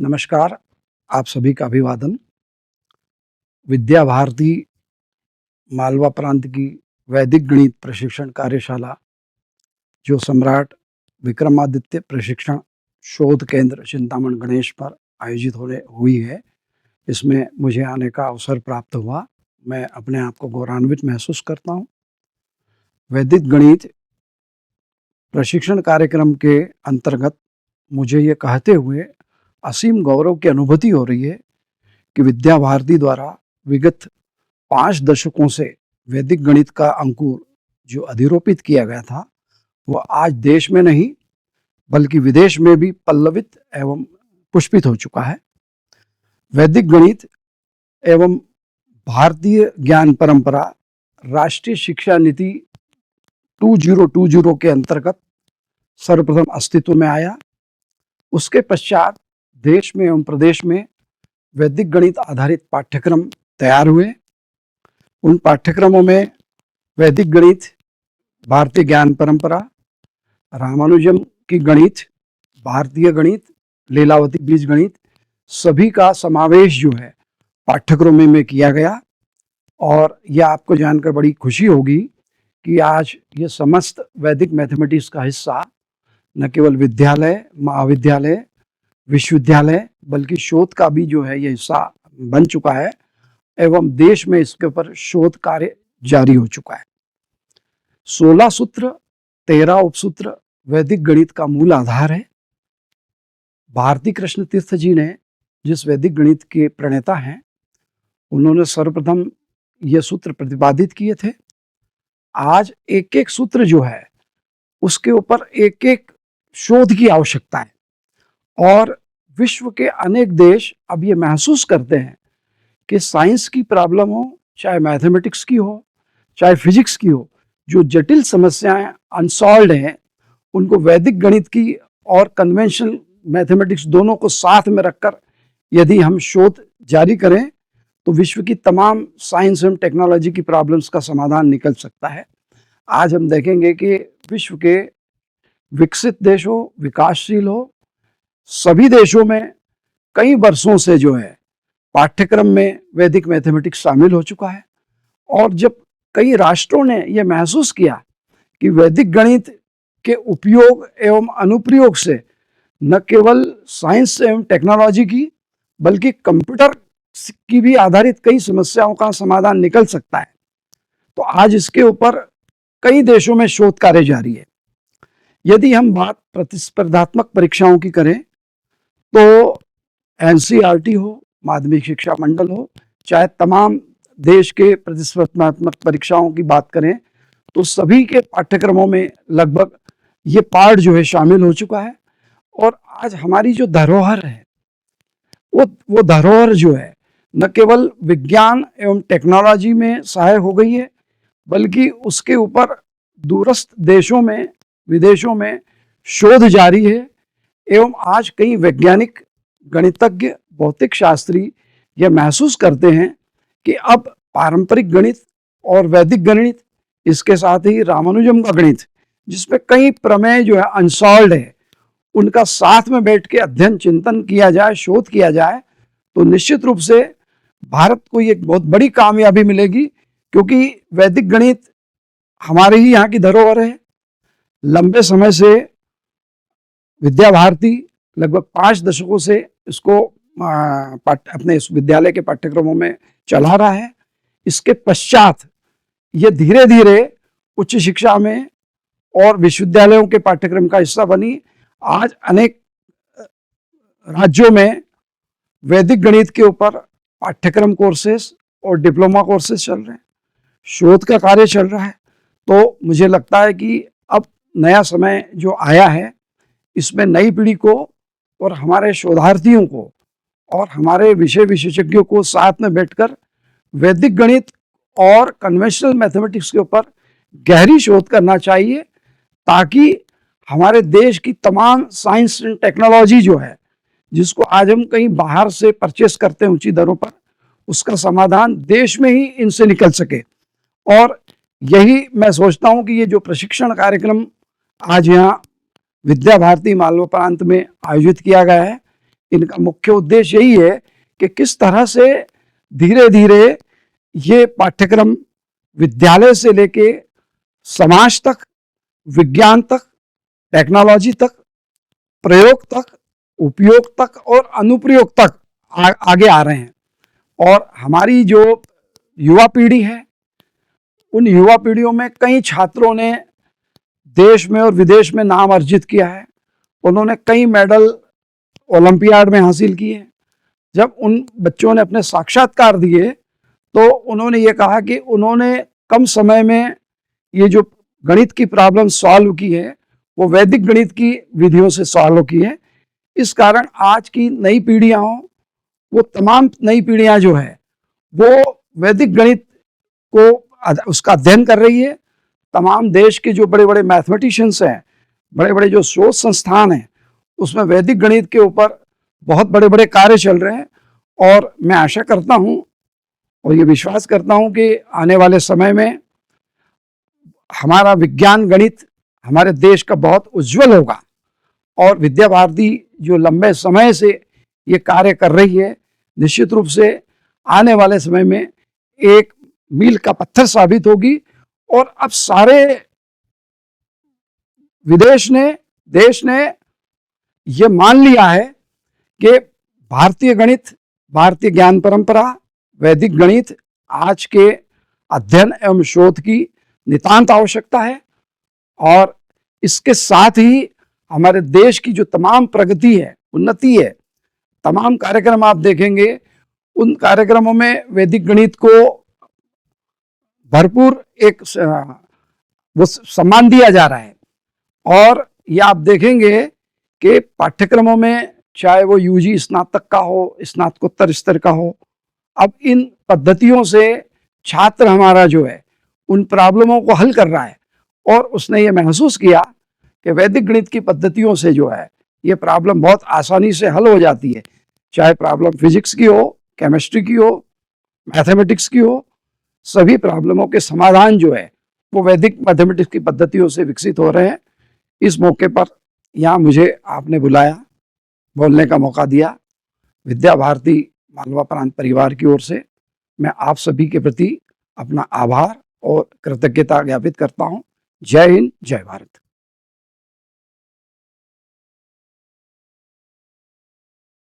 नमस्कार, आप सभी का अभिवादन। विद्या भारती मालवा प्रांत की वैदिक गणित प्रशिक्षण कार्यशाला जो सम्राट विक्रमादित्य प्रशिक्षण शोध केंद्र चिंतामण गणेश पर आयोजित होने हुई है, इसमें मुझे आने का अवसर प्राप्त हुआ। मैं अपने आप को गौरवान्वित महसूस करता हूँ। वैदिक गणित प्रशिक्षण कार्यक्रम के अंतर्गत मुझे ये कहते हुए असीम गौरव की अनुभूति हो रही है कि विद्या भारती द्वारा विगत 5 दशकों से वैदिक गणित का अंकुर जो अधिरोपित किया गया था, वह आज देश में नहीं बल्कि विदेश में भी पल्लवित एवं पुष्पित हो चुका है। वैदिक गणित एवं भारतीय ज्ञान परंपरा राष्ट्रीय शिक्षा नीति 2020 के अंतर्गत सर्वप्रथम अस्तित्व में आया। उसके पश्चात देश में एवं प्रदेश में वैदिक गणित आधारित पाठ्यक्रम तैयार हुए। उन पाठ्यक्रमों में वैदिक गणित, भारतीय ज्ञान परंपरा, रामानुजम की गणित, भारतीय गणित, लीलावती बीज गणित, सभी का समावेश जो है पाठ्यक्रमों में किया गया। और यह आपको जानकर बड़ी खुशी होगी कि आज ये समस्त वैदिक मैथमेटिक्स का हिस्सा न केवल विद्यालय, महाविद्यालय, विश्वविद्यालय बल्कि शोध का भी जो है ये हिस्सा बन चुका है एवं देश में इसके ऊपर शोध कार्य जारी हो चुका है। 16 सूत्र, 13 उपसूत्र वैदिक गणित का मूल आधार है। भारती कृष्ण तीर्थ जी ने, जिस वैदिक गणित के प्रणेता हैं, उन्होंने सर्वप्रथम ये सूत्र प्रतिपादित किए थे। आज एक एक सूत्र जो है उसके ऊपर एक एक शोध की आवश्यकता है और विश्व के अनेक देश अब ये महसूस करते हैं कि साइंस की प्रॉब्लम हो, चाहे मैथमेटिक्स की हो, चाहे फिजिक्स की हो, जो जटिल समस्याएं अनसॉल्व्ड हैं, उनको वैदिक गणित की और कन्वेंशनल मैथमेटिक्स दोनों को साथ में रखकर यदि हम शोध जारी करें तो विश्व की तमाम साइंस एवं टेक्नोलॉजी की प्रॉब्लम्स का समाधान निकल सकता है। आज हम देखेंगे कि विश्व के विकसित देश हो, विकासशील हो, सभी देशों में कई वर्षों से जो है पाठ्यक्रम में वैदिक मैथमेटिक्स शामिल हो चुका है। और जब कई राष्ट्रों ने यह महसूस किया कि वैदिक गणित के उपयोग एवं अनुप्रयोग से न केवल साइंस एवं टेक्नोलॉजी की बल्कि कंप्यूटर की भी आधारित कई समस्याओं का समाधान निकल सकता है, तो आज इसके ऊपर कई देशों में शोध कार्य जारी है। यदि हम बात प्रतिस्पर्धात्मक परीक्षाओं की करें तो एनसीईआरटी हो, माध्यमिक शिक्षा मंडल हो, चाहे तमाम देश के प्रतिस्पर्धात्मक परीक्षाओं की बात करें तो सभी के पाठ्यक्रमों में लगभग ये पार्ट जो है शामिल हो चुका है। और आज हमारी जो धरोहर है वो धरोहर जो है न केवल विज्ञान एवं टेक्नोलॉजी में सहायक हो गई है बल्कि उसके ऊपर दूरस्थ देशों में, विदेशों में शोध जारी है। एवं आज कई वैज्ञानिक, गणितज्ञ, भौतिक शास्त्री यह महसूस करते हैं कि अब पारंपरिक गणित और वैदिक गणित, इसके साथ ही रामानुजम का गणित, जिसमें कई प्रमेय जो है अनसॉल्व्ड है, उनका साथ में बैठ के अध्ययन चिंतन किया जाए, शोध किया जाए तो निश्चित रूप से भारत को एक बहुत बड़ी कामयाबी मिलेगी। क्योंकि वैदिक गणित हमारे ही यहाँ की धरोहर है। लंबे समय से विद्या भारती लगभग 5 दशकों से इसको अपने इस विद्यालय के पाठ्यक्रमों में चला रहा है। इसके पश्चात ये धीरे धीरे उच्च शिक्षा में और विश्वविद्यालयों के पाठ्यक्रम का हिस्सा बनी। आज अनेक राज्यों में वैदिक गणित के ऊपर पाठ्यक्रम कोर्सेस और डिप्लोमा कोर्सेस चल रहे हैं, शोध का कार्य चल रहा है। तो मुझे लगता है कि अब नया समय जो आया है, इसमें नई पीढ़ी को और हमारे शोधार्थियों को और हमारे विषय विशेषज्ञों को साथ में बैठकर वैदिक गणित और कन्वेंशनल मैथमेटिक्स के ऊपर गहरी शोध करना चाहिए, ताकि हमारे देश की तमाम साइंस एंड टेक्नोलॉजी जो है, जिसको आज हम कहीं बाहर से परचेस करते हैं ऊंची दरों पर, उसका समाधान देश में ही इनसे निकल सके। और यही मैं सोचता हूं कि ये जो प्रशिक्षण कार्यक्रम आज यहाँ विद्या भारती मालवा प्रांत में आयोजित किया गया है, इनका मुख्य उद्देश्य यही है कि किस तरह से धीरे धीरे ये पाठ्यक्रम विद्यालय से लेके समाज तक, विज्ञान तक, टेक्नोलॉजी तक, प्रयोग तक, उपयोग तक और अनुप्रयोग तक आगे आ रहे हैं। और हमारी जो युवा पीढ़ी है, उन युवा पीढ़ियों में कई छात्रों ने देश में और विदेश में नाम अर्जित किया है। उन्होंने कई मेडल ओलंपियाड में हासिल किए। जब उन बच्चों ने अपने साक्षात्कार दिए तो उन्होंने ये कहा कि उन्होंने कम समय में ये जो गणित की प्रॉब्लम सॉल्व की है वो वैदिक गणित की विधियों से सॉल्व की है। इस कारण आज की नई पीढ़ियां हों, वो तमाम नई पीढ़ियां जो है वो वैदिक गणित को उसका अध्ययन कर रही है। तमाम देश के जो बड़े बड़े मैथमेटिशियंस हैं, बड़े बड़े जो शोध संस्थान हैं, उसमें वैदिक गणित के ऊपर बहुत बड़े बड़े कार्य चल रहे हैं। और मैं आशा करता हूं और ये विश्वास करता हूं कि आने वाले समय में हमारा विज्ञान गणित हमारे देश का बहुत उज्जवल होगा। और विद्या भारती जो लंबे समय से ये कार्य कर रही है, निश्चित रूप से आने वाले समय में एक मील का पत्थर साबित होगी। और अब सारे विदेश ने, देश ने ये मान लिया है कि भारतीय गणित, भारतीय ज्ञान परंपरा, वैदिक गणित आज के अध्ययन एवं शोध की नितांत आवश्यकता है। और इसके साथ ही हमारे देश की जो तमाम प्रगति है, उन्नति है, तमाम कार्यक्रम आप देखेंगे, उन कार्यक्रमों में वैदिक गणित को भरपूर एक वो सम्मान दिया जा रहा है। और ये आप देखेंगे कि पाठ्यक्रमों में, चाहे वो यूजी स्नातक का हो, स्नातकोत्तर स्तर का हो, अब इन पद्धतियों से छात्र हमारा जो है उन प्रॉब्लमों को हल कर रहा है। और उसने ये महसूस किया कि वैदिक गणित की पद्धतियों से जो है ये प्रॉब्लम बहुत आसानी से हल हो जाती है। चाहे प्रॉब्लम फिजिक्स की हो, केमिस्ट्री की हो, मैथमेटिक्स की हो, सभी प्रॉब्लमों के समाधान जो है वो वैदिक मैथमेटिक्स की पद्धतियों से विकसित हो रहे हैं। इस मौके पर यहाँ मुझे आपने बुलाया, बोलने का मौका दिया। विद्या भारती मालवा प्रांत परिवार की ओर से मैं आप सभी के प्रति अपना आभार और कृतज्ञता ज्ञापित करता हूँ। जय हिंद, जय भारत।